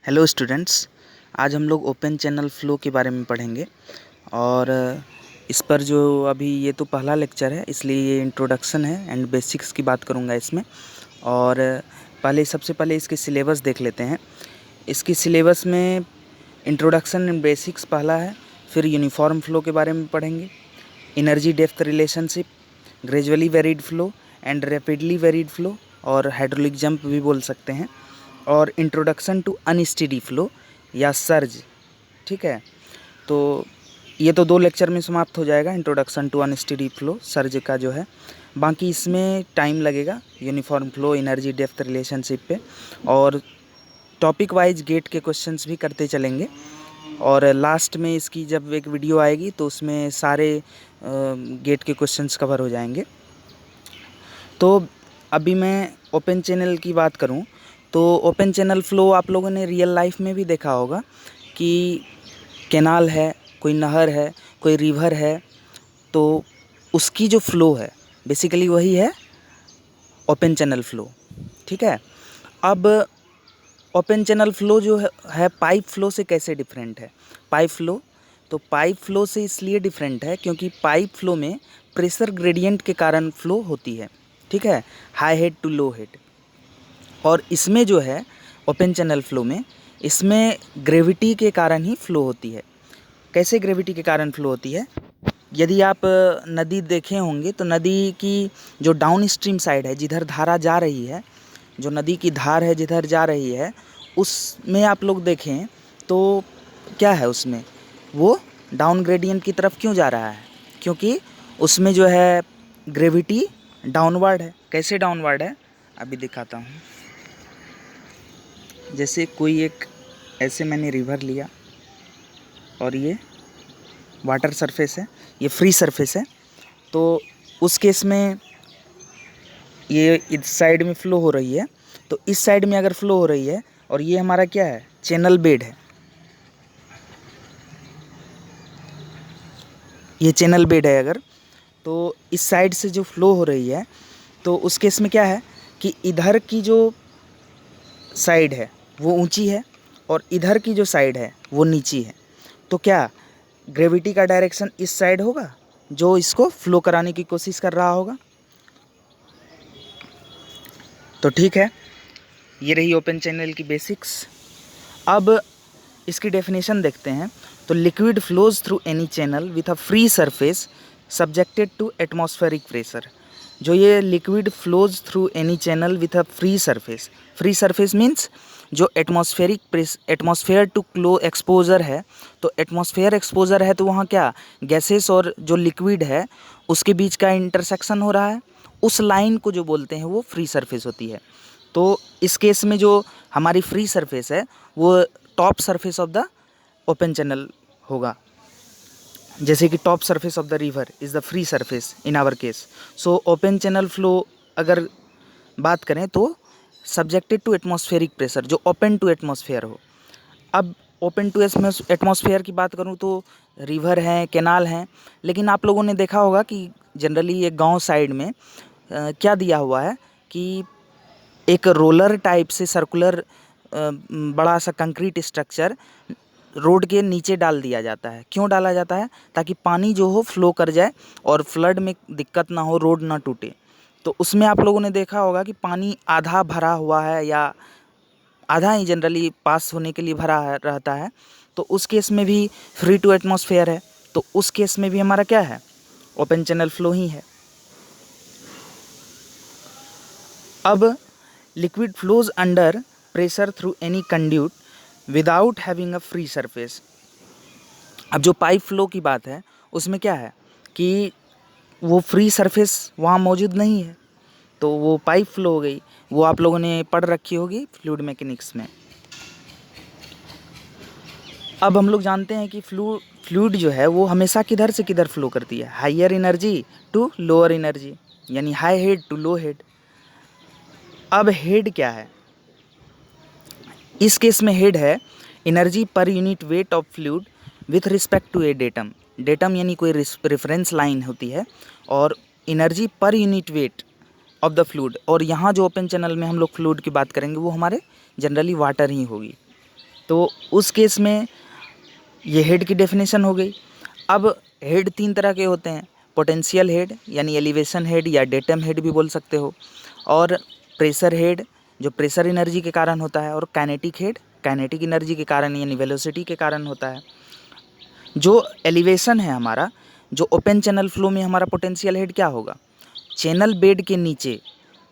Hello students. आज हम लोग ओपन चैनल फ्लो के बारे में पढ़ेंगे और इस पर जो अभी ये तो पहला लेक्चर है, इसलिए ये इंट्रोडक्शन है एंड बेसिक्स की बात करूँगा इसमें। और सबसे पहले इसके सिलेबस देख लेते हैं। इसकी सिलेबस में इंट्रोडक्शन एंड बेसिक्स पहला है, फिर यूनिफॉर्म फ्लो के बारे में पढ़ेंगे, energy depth relationship, gradually varied flow and rapidly varied flow और हाइड्रोलिक जंप भी बोल सकते हैं, और इंट्रोडक्शन टू अनस्टेडी फ्लो या सर्ज। ठीक है, तो ये तो 2 लेक्चर में समाप्त हो जाएगा, introduction to unsteady flow surge का जो है। बाकी इसमें टाइम लगेगा uniform flow, energy depth relationship पे, और टॉपिक वाइज गेट के क्वेश्चंस भी करते चलेंगे। और लास्ट में इसकी जब एक वीडियो आएगी तो उसमें सारे गेट के क्वेश्चंस कवर हो जाएंगे। तो अभी मैं ओपन चैनल की बात करूं तो ओपन चैनल फ्लो आप लोगों ने रियल लाइफ में भी देखा होगा कि कैनाल है, कोई नहर है, कोई रिवर है, तो उसकी जो फ्लो है बेसिकली वही है ओपन चैनल फ्लो। ठीक है, अब ओपन चैनल फ्लो जो है पाइप फ्लो से कैसे डिफरेंट है? पाइप फ्लो से इसलिए डिफरेंट है क्योंकि पाइप फ्लो में प्रेशर ग्रेडियंट के कारण फ्लो होती है। ठीक है, high head to low head. और इसमें जो है ओपन चैनल फ्लो में, इसमें ग्रेविटी के कारण ही फ्लो होती है। कैसे ग्रेविटी के कारण फ्लो होती है? यदि आप नदी देखे होंगे तो नदी की जो डाउन स्ट्रीम साइड है, जिधर धारा जा रही है, जो नदी की धार है जिधर जा रही है, उसमें आप लोग देखें तो क्या है, उसमें वो डाउन ग्रेडियंट की तरफ क्यों जा रहा है? क्योंकि उसमें जो है ग्रेविटी डाउनवर्ड है। कैसे डाउनवर्ड है अभी दिखाता हूँ। जैसे कोई एक ऐसे मैंने रिवर लिया और ये वाटर सरफेस है, ये फ्री सरफेस है, तो उस केस में ये इस साइड में फ़्लो हो रही है, तो इस साइड में अगर फ़्लो हो रही है और ये हमारा क्या है, चैनल बेड है, ये चैनल बेड है अगर, तो इस साइड से जो फ़्लो हो रही है, तो उस केस में क्या है कि इधर की जो साइड है वो ऊंची है और इधर की जो साइड है वो नीची है। तो क्या ग्रेविटी का डायरेक्शन इस साइड होगा, जो इसको फ्लो कराने की कोशिश कर रहा होगा। तो ठीक है, ये रही ओपन चैनल की बेसिक्स। अब इसकी डेफिनेशन देखते हैं। तो liquid flows through any channel with a free surface subjected to atmospheric pressure. जो ये liquid flows through any channel with a free surface means जो एटमॉस्फेयर टू क्लो एक्सपोजर है। तो एटमॉस्फेयर एक्सपोजर है तो वहाँ क्या गैसेस और जो लिक्विड है उसके बीच का इंटरसेक्शन हो रहा है, उस लाइन को जो बोलते हैं वो फ्री सरफेस होती है। तो इस केस में जो हमारी फ्री सरफेस है वो top surface of the open channel होगा। जैसे कि top surface of the river is the free surface in our case. So open channel flow अगर बात करें तो सब्जेक्टेड टू एटमॉस्फेरिक प्रेशर, जो ओपन टू एटमॉस्फेयर हो। अब ओपन टू एटमॉस्फेयर की बात करूं तो रिवर हैं, कैनाल हैं, लेकिन आप लोगों ने देखा होगा कि जनरली ये गांव साइड में क्या दिया हुआ है कि एक रोलर टाइप से सर्कुलर बड़ा सा कंक्रीट स्ट्रक्चर रोड के नीचे डाल दिया जाता है। क्यों डाला जाता है? ताकि पानी जो हो फ्लो कर जाए और फ्लड में दिक्कत ना हो, रोड ना टूटे। तो उसमें आप लोगों ने देखा होगा कि पानी आधा भरा हुआ है या आधा ही जनरली पास होने के लिए भरा रहता है। तो उस केस में भी फ्री टू एटमॉस्फेयर है, तो उस केस में भी हमारा क्या है, ओपन चैनल फ्लो ही है। अब liquid flows under pressure through any conduit without having a free surface. अब जो पाइप फ्लो की बात है उसमें क्या है कि वो फ्री सरफेस वहाँ मौजूद नहीं है, तो वो पाइप फ्लो हो गई। वो आप लोगों ने पढ़ रखी होगी फ्लूइड मैकेनिक्स में। अब हम लोग जानते हैं कि फ्लूइड जो है वो हमेशा किधर से किधर फ्लो करती है, higher energy to lower energy, यानी high head to low head. अब हेड क्या है? इस केस में हेड है energy per unit weight of fluid with respect to a datum. Datum यानी कोई रेफरेंस लाइन होती है, और energy per unit weight of the fluid. और यहाँ जो ओपन चैनल में हम लोग फ्लूइड की बात करेंगे वो हमारे जनरली वाटर ही होगी। तो उस केस में ये हेड की डेफिनेशन हो गई। अब हेड 3 तरह के होते हैं, पोटेंशियल हेड यानी एलिवेशन हेड या डेटम हेड भी बोल सकते हो, और प्रेशर हेड जो प्रेशर एनर्जी के कारण होता है, और काइनेटिक हेड काइनेटिक एनर्जी के कारण यानी वेलोसिटी के कारण होता है। जो एलिवेशन है हमारा, जो ओपन चैनल फ्लो में हमारा पोटेंशियल हेड क्या होगा, चैनल बेड के नीचे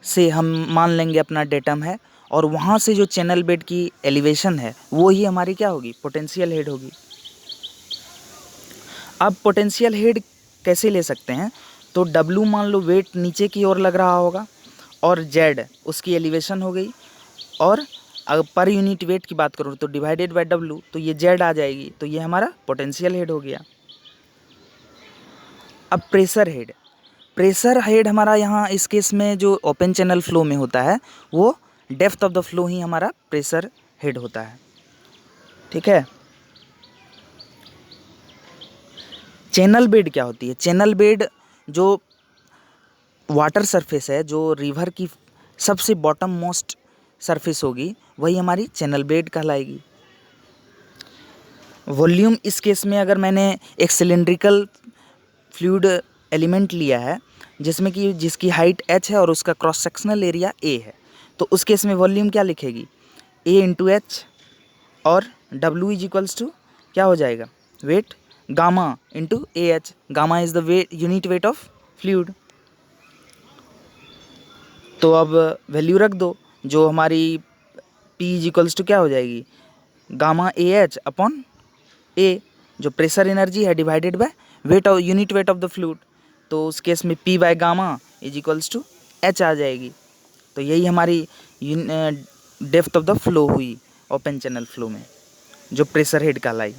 से हम मान लेंगे अपना डेटम है, और वहाँ से जो चैनल बेड की एलिवेशन है वो ही हमारी क्या होगी, पोटेंशियल हेड होगी। अब पोटेंशियल हेड कैसे ले सकते हैं, तो W मान लो वेट नीचे की ओर लग रहा होगा, और Z उसकी एलिवेशन हो गई, और अगर पर यूनिट वेट की बात करूँ तो डिवाइडेड बाय W, तो ये Z आ जाएगी, तो ये हमारा पोटेंशियल हेड हो गया। अब प्रेशर हेड हमारा यहाँ इस केस में जो ओपन चैनल फ्लो में होता है वो डेप्थ ऑफ द फ्लो ही हमारा प्रेशर हेड होता है। ठीक है। चैनल बेड क्या होती है, चैनल बेड जो वाटर सरफेस है, जो रिवर की सबसे बॉटम मोस्ट सरफेस होगी वही हमारी चैनल बेड कहलाएगी। वॉल्यूम इस केस में अगर मैंने एक सिलेंड्रिकल फ्लूइड एलिमेंट लिया है जिसमें कि जिसकी हाइट h है और उसका क्रॉस सेक्शनल एरिया a है, तो उस केस में वॉल्यूम क्या लिखेगी, a इंटू एच, और W इज इक्वल्स टू क्या हो जाएगा, weight gamma into A H. Gamma is the weight unit weight of fluid. तो अब वैल्यू रख दो, जो हमारी P इज इक्वल्स टू क्या हो जाएगी, gamma A H upon A, जो प्रेशर एनर्जी है divided by weight of unit weight of the fluid, तो उस केस में P by gamma is equals to H आ जाएगी। तो यही हमारी डेप्थ ऑफ द फ्लो हुई ओपन चैनल फ्लो में, जो प्रेशर हेड कहलाई।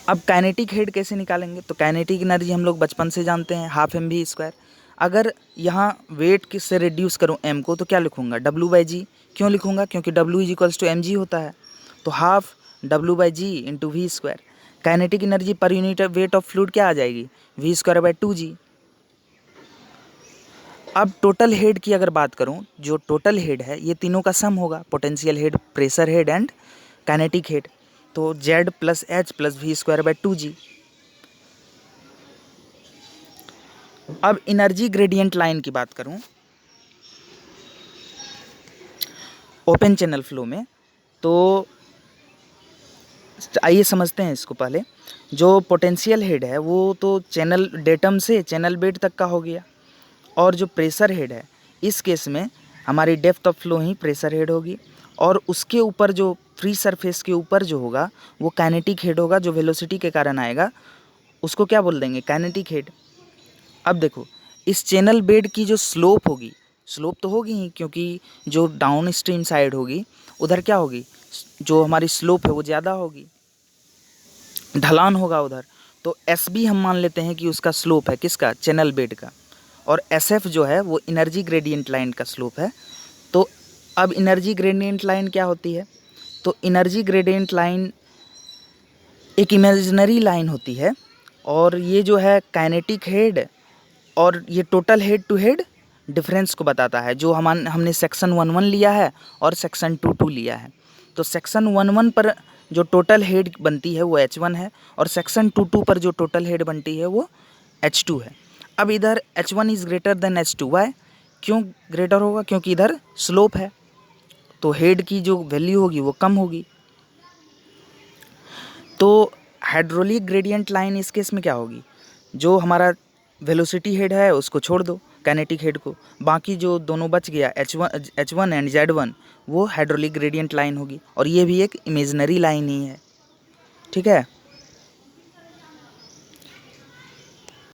अब काइनेटिक हेड कैसे निकालेंगे, तो काइनेटिक एनर्जी हम लोग बचपन से जानते हैं, हाफ mv²। अगर यहाँ वेट से रिड्यूस करूँ m को तो क्या लिखूँगा, W/g। क्यों लिखूँगा, क्योंकि W is equals to mg होता है, तो half W/g into v²। Kinetic energy per unit weight of fluid क्या आ जाएगी, v²/2g। अब टोटल हेड की अगर बात करूं, जो टोटल हेड है ये तीनों का सम होगा, potential head, pressure head and kinetic head, तो Z plus H plus v²/2g। अब एनर्जी ग्रेडियंट लाइन की बात करूं ओपन चैनल फ्लो में, तो आइए समझते हैं इसको पहले। जो पोटेंशियल हेड है वो तो चैनल डेटम से चैनल बेड तक का हो गया, और जो प्रेशर हेड है इस केस में हमारी depth of flow he pressure head होगी, और उसके ऊपर जो फ्री सरफेस के ऊपर जो होगा वो काइनेटिक हेड होगा, जो वेलोसिटी के कारण आएगा, उसको क्या बोल देंगे, काइनेटिक हेड। अब देखो इस चैनल बेड की जो स्लोप होगी, स्लोप तो होगी ही, क्योंकि जो डाउन स्ट्रीम साइड होगी उधर क्या होगी, जो हमारी स्लोप है वो ज़्यादा होगी, ढलान होगा उधर, तो एस बी हम मान लेते हैं कि उसका स्लोप है, किसका, चैनल बेड का, और एस एफ जो है वो एनर्जी ग्रेडियंट लाइन का स्लोप है। तो अब एनर्जी ग्रेडियंट लाइन क्या होती है, तो एनर्जी ग्रेडियंट लाइन एक इमेजिनरी लाइन होती है, और ये जो है काइनेटिक हेड और ये total head to head difference को बताता है, जो हमने सेक्शन 1.1 लिया है और सेक्शन 2.2 लिया है। तो सेक्शन 1.1 पर जो टोटल हेड बनती है वो H1 है, और सेक्शन 2.2 पर जो टोटल हेड बनती है वो H2 है। अब इधर H1 is greater than H2, why, क्यों ग्रेटर होगा, क्योंकि इधर स्लोप है, तो हेड की जो वैल्यू होगी वो कम होगी। तो हाइड्रोलिक ग्रेडियंट लाइन इस केस में क्या होगी, जो हमारा वेलोसिटी हेड है उसको छोड़ दो, काइनेटिक हेड को, बाकी जो दोनों बच गया H1 एंड Z1 वो हाइड्रोलिक ग्रेडियंट लाइन होगी, और ये भी एक इमेजिनरी लाइन ही है। ठीक है।